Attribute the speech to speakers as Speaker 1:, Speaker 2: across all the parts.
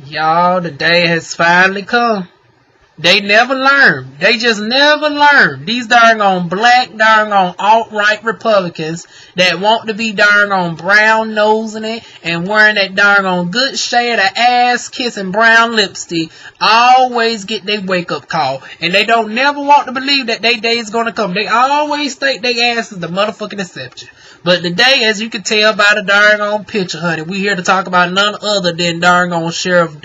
Speaker 1: Y'all, the day has finally come. They never learn. They just never learn. These darn black, darn alt-right Republicans that want to be darn brown nosing it and wearing that darn good shade of ass kissing brown lipstick always get their wake up call. And they don't never want to believe that their day is gonna come. They always think their ass is the motherfucking exception. But today, as you can tell by the darn picture, honey, we here to talk about none other than darn Sheriff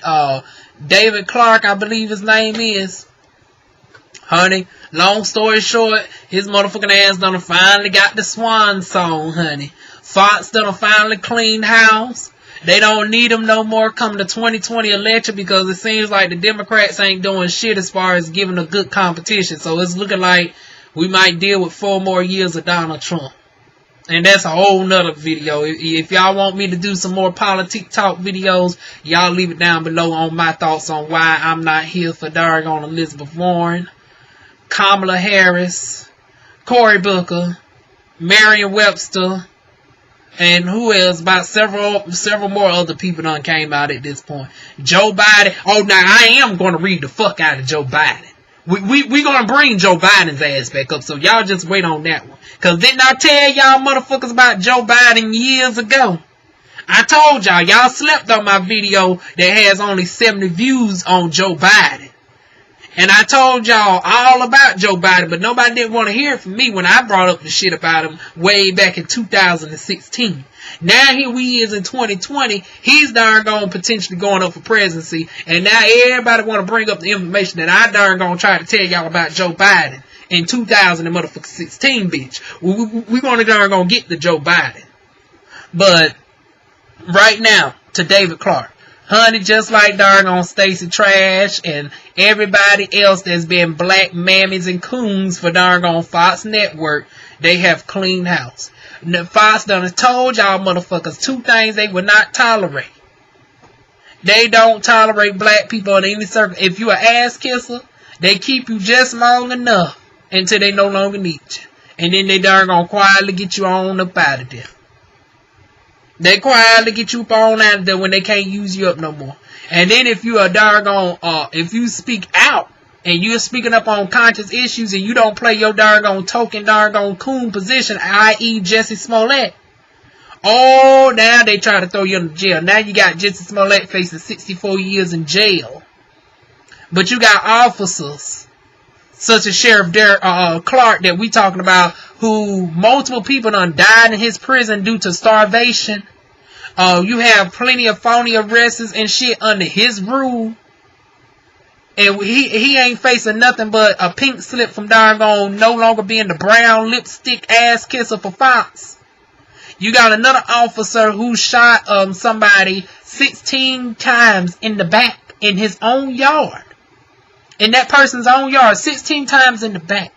Speaker 1: David Clark, I believe his name is. Honey, long story short, his motherfucking ass done finally got the Swan song, honey. Fox done finally cleaned house. They don't need him no more come the 2020 election because it seems like the Democrats ain't doing shit as far as giving a good competition. So it's looking like we might deal with 4 more years of Donald Trump. And that's a whole nother video. If y'all want me to do some more politic talk videos, y'all leave it down below on my thoughts on why I'm not here for darn Elizabeth Warren, Kamala Harris, Cory Booker, Merriam-Webster, and who else? About several more other people done came out at this point. Joe Biden. Oh, now I am going to read the fuck out of Joe Biden. We gonna bring Joe Biden's ass back up, so y'all just wait on that one. Cause didn't I tell y'all motherfuckers about Joe Biden years ago? I told y'all slept on my video that has only 70 views on Joe Biden. And I told y'all all about Joe Biden, but nobody didn't want to hear it from me when I brought up the shit about him way back in 2016. Now here we is in 2020, he's darn gone potentially going up for presidency, and now everybody want to bring up the information that I darn gonna try to tell y'all about Joe Biden in 2016, bitch. We gonna darn gonna get to Joe Biden. But right now, to David Clark. Honey, just like darn Stacey Trash and everybody else that's been black mammies and coons for darn Fox Network, they have cleaned house. Fox done told y'all motherfuckers 2 things they would not tolerate. They don't tolerate black people in any circle. If you an ass kisser, they keep you just long enough until they no longer need you. And then they darn quietly get you on up out of there. They quietly get you on out of there when they can't use you up no more. And then if you are if you speak out and you're speaking up on conscious issues and you don't play your token coon position, i.e. Jussie Smollett, oh, now they try to throw you in jail. Now you got Jussie Smollett facing 64 years in jail. But you got officers such as Sheriff Clark that we talking about, who multiple people done died in his prison due to starvation. You have plenty of phony arrests and shit under his rule. And he ain't facing nothing but a pink slip from darn no longer being the brown lipstick ass kisser for Fox. You got another officer who shot somebody 16 times in the back in his own yard. In that person's own yard, 16 times in the back.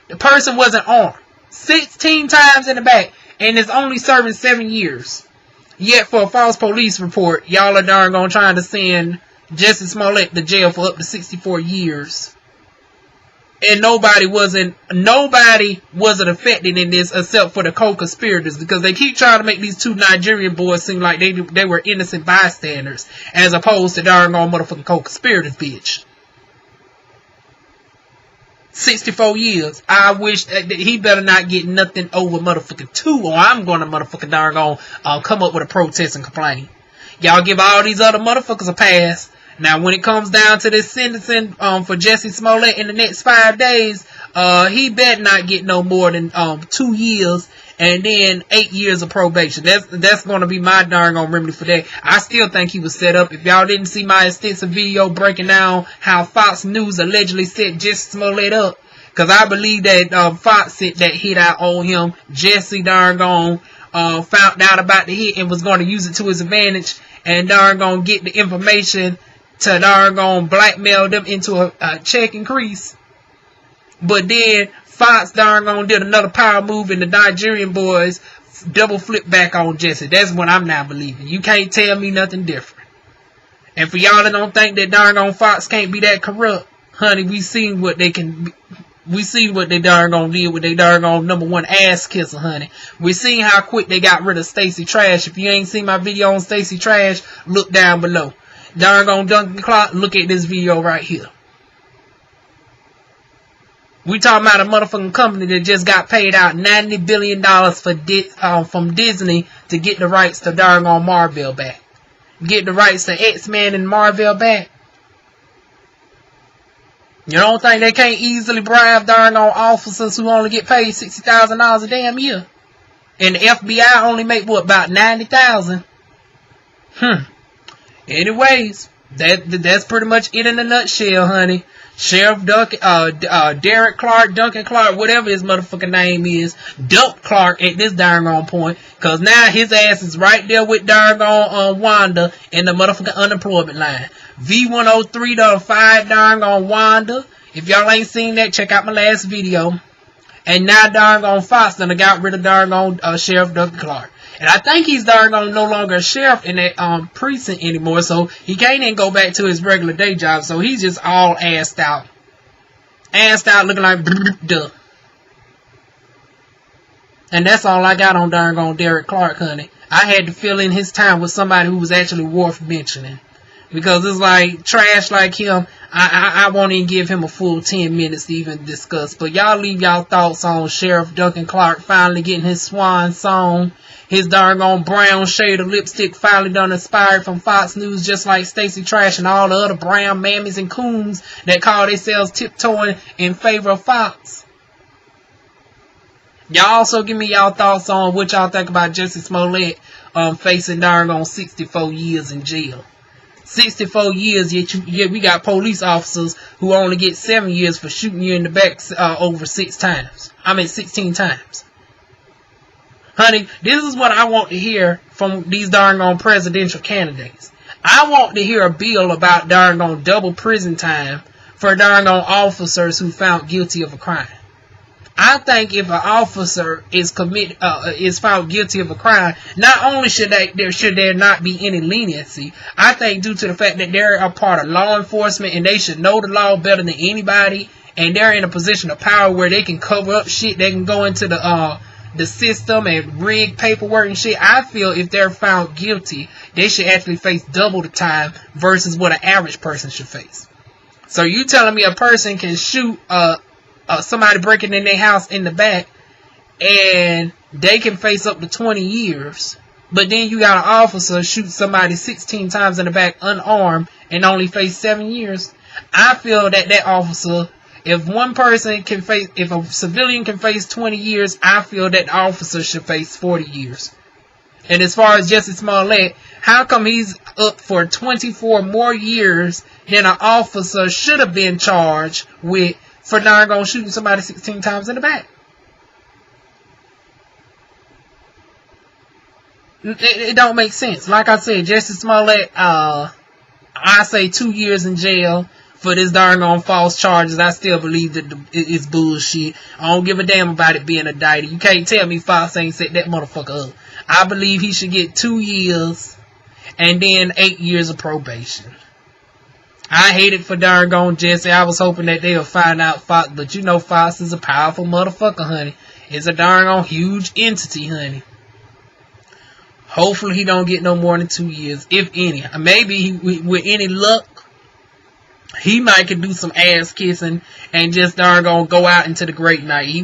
Speaker 1: The person wasn't armed. 16 times in the back. And is only serving 7 years. Yet for a false police report, y'all are darn trying to send Jussie Smollett to jail for up to 64 years. And nobody wasn't affected in this except for the co-conspirators, because they keep trying to make these 2 Nigerian boys seem like they were innocent bystanders as opposed to darn motherfucking co-conspirators, bitch. 64 years. I wish that he better not get nothing over motherfucking 2, or I'm gonna motherfucking darn come up with a protest and complain. Y'all give all these other motherfuckers a pass. Now, when it comes down to this sentencing for Jussie Smollett in the next 5 days, he better not get no more than 2 years and then 8 years of probation. That's going to be my darn remedy for that. I still think he was set up. If y'all didn't see my extensive video breaking down how Fox News allegedly set Jussie Smollett up, because I believe that Fox sent that hit out on him. Jussie darn found out about the hit and was going to use it to his advantage and darn get the information to darn blackmail them into a check increase. But then Fox darn did another power move and the Nigerian boys double flip back on Jussie. That's what I'm now believing. You can't tell me nothing different. And for y'all that don't think that darn Fox can't be that corrupt, honey, we seen what they can. We seen what they darn did with they darn #1 ass kisser, honey. We seen how quick they got rid of Stacey Trash. If you ain't seen my video on Stacey Trash, look down below. darn on Duncan Clark, look at this video right here. We talking about a motherfucking company that just got paid out $90 billion from Disney to get the rights to darn on Marvel back. Get the rights to X-Men and Marvel back. You don't think they can't easily bribe darn on officers who only get paid $60,000 a damn year? And the FBI only make, what, about $90,000? Anyways, that's pretty much it in a nutshell, honey. Sheriff Duncan, Derek Clark, Duncan Clark, whatever his motherfucking name is, Dump Clark at this darn on point, cause now his ass is right there with darn on Wanda in the motherfucking unemployment line. V103 done 5 darn on Wanda. If y'all ain't seen that, check out my last video. And now darn on Fox done got rid of darn on Sheriff Duncan Clark. And I think he's darn on no longer a sheriff in that precinct anymore, so he can't even go back to his regular day job. So he's just all assed out. Assed out looking like duh. And that's all I got on darn on Derek Clark, honey. I had to fill in his time with somebody who was actually worth mentioning. Because it's like trash like him, I won't even give him a full 10 minutes to even discuss. But y'all leave y'all thoughts on Sheriff Duncan Clark finally getting his swan song. His darn on brown shade of lipstick finally done inspired from Fox News, just like Stacey Trash and all the other brown mammies and coons that call themselves tiptoeing in favor of Fox. Y'all also give me y'all thoughts on what y'all think about Jussie Smollett facing darn on 64 years in jail. 64 years, yet we got police officers who only get 7 years for shooting you in the back over 16 times. Honey, this is what I want to hear from these darn on presidential candidates. I want to hear a bill about darn on double prison time for darn on officers who found guilty of a crime. I think if an officer is found guilty of a crime, not only should there not be any leniency, I think due to the fact that they're a part of law enforcement and they should know the law better than anybody, and they're in a position of power where they can cover up shit, they can go into the system and rig paperwork and shit. I feel if they're found guilty, they should actually face double the time versus what an average person should face. So you telling me a person can shoot somebody breaking in their house in the back and they can face up to 20 years, but then you got an officer shoot somebody 16 times in the back unarmed and only face 7 years? I feel that officer, if a civilian can face 20 years, I feel that the officer should face 40 years. And as far as Jussie Smollett, how come he's up for 24 more years than an officer should have been charged with for not going shooting somebody 16 times in the back? It don't make sense. Like I said, Jussie Smollett, I say 2 years in jail for this darn on false charges. I still believe that it's bullshit. I don't give a damn about it being a indicted. You can't tell me Fox ain't set that motherfucker up. I believe he should get 2 years and then 8 years of probation. I hate it for darn on Jussie. I was hoping that they'll find out Fox, but you know Fox is a powerful motherfucker, honey. It's a darn on huge entity, honey. Hopefully he don't get no more than 2 years, if any. Maybe with any luck, he might could do some ass kissing and just darn gonna go out into the great night. We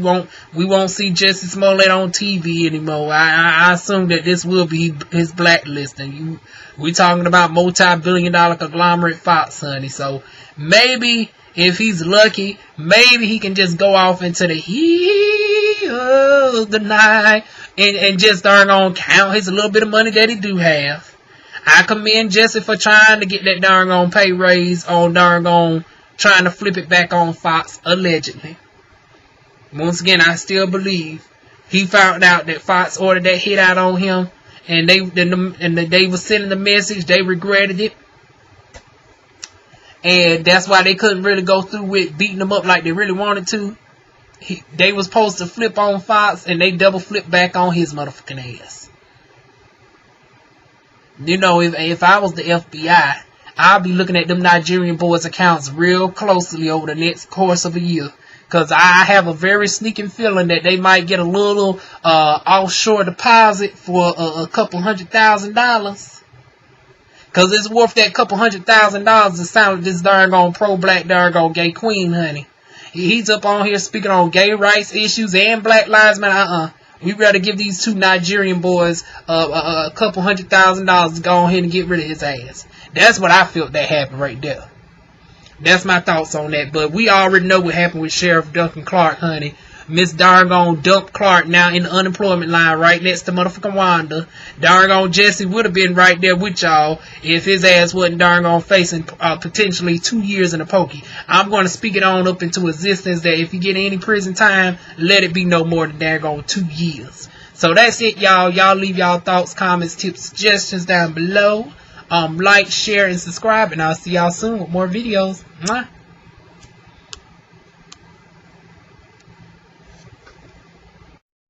Speaker 1: won't see Jussie Smollett on TV anymore. I assume that this will be his blacklisting. We talking about multi-billion-dollar conglomerate Fox, honey. So maybe if he's lucky, maybe he can just go off into the heat of the night and just darn on count his little bit of money that he do have. I commend Jussie for trying to get that darn on pay raise on darn on trying to flip it back on Fox, allegedly. Once again, I still believe he found out that Fox ordered that hit out on him, and they were sending the message. They regretted it, and that's why they couldn't really go through with beating him up like they really wanted to. They was supposed to flip on Fox, and they double flipped back on his motherfucking ass. You know, if I was the FBI, I'd be looking at them Nigerian boys' accounts real closely over the next course of a year. Because I have a very sneaking feeling that they might get a little offshore deposit for a couple $100,000. Because Because it's worth that couple $100,000 to sound this darn on pro-black darn on gay queen, honey. He's up on here speaking on gay rights issues and Black Lives Matter. We'd rather give these two Nigerian boys a couple $100,000 to go ahead and get rid of his ass. That's what I felt that happened right there. That's my thoughts on that. But we already know what happened with Sheriff Duncan Clark, honey. Miss Darngon Dump Clark now in the unemployment line right next to motherfucking Wanda. Darngon Jussie would have been right there with y'all if his ass wasn't darngon facing potentially 2 years in a pokey. I'm going to speak it on up into existence that if you get any prison time, let it be no more than darngon 2 years. So that's it, y'all. Y'all leave y'all thoughts, comments, tips, suggestions down below. Like, share, and subscribe, and I'll see y'all soon with more videos. Mwah.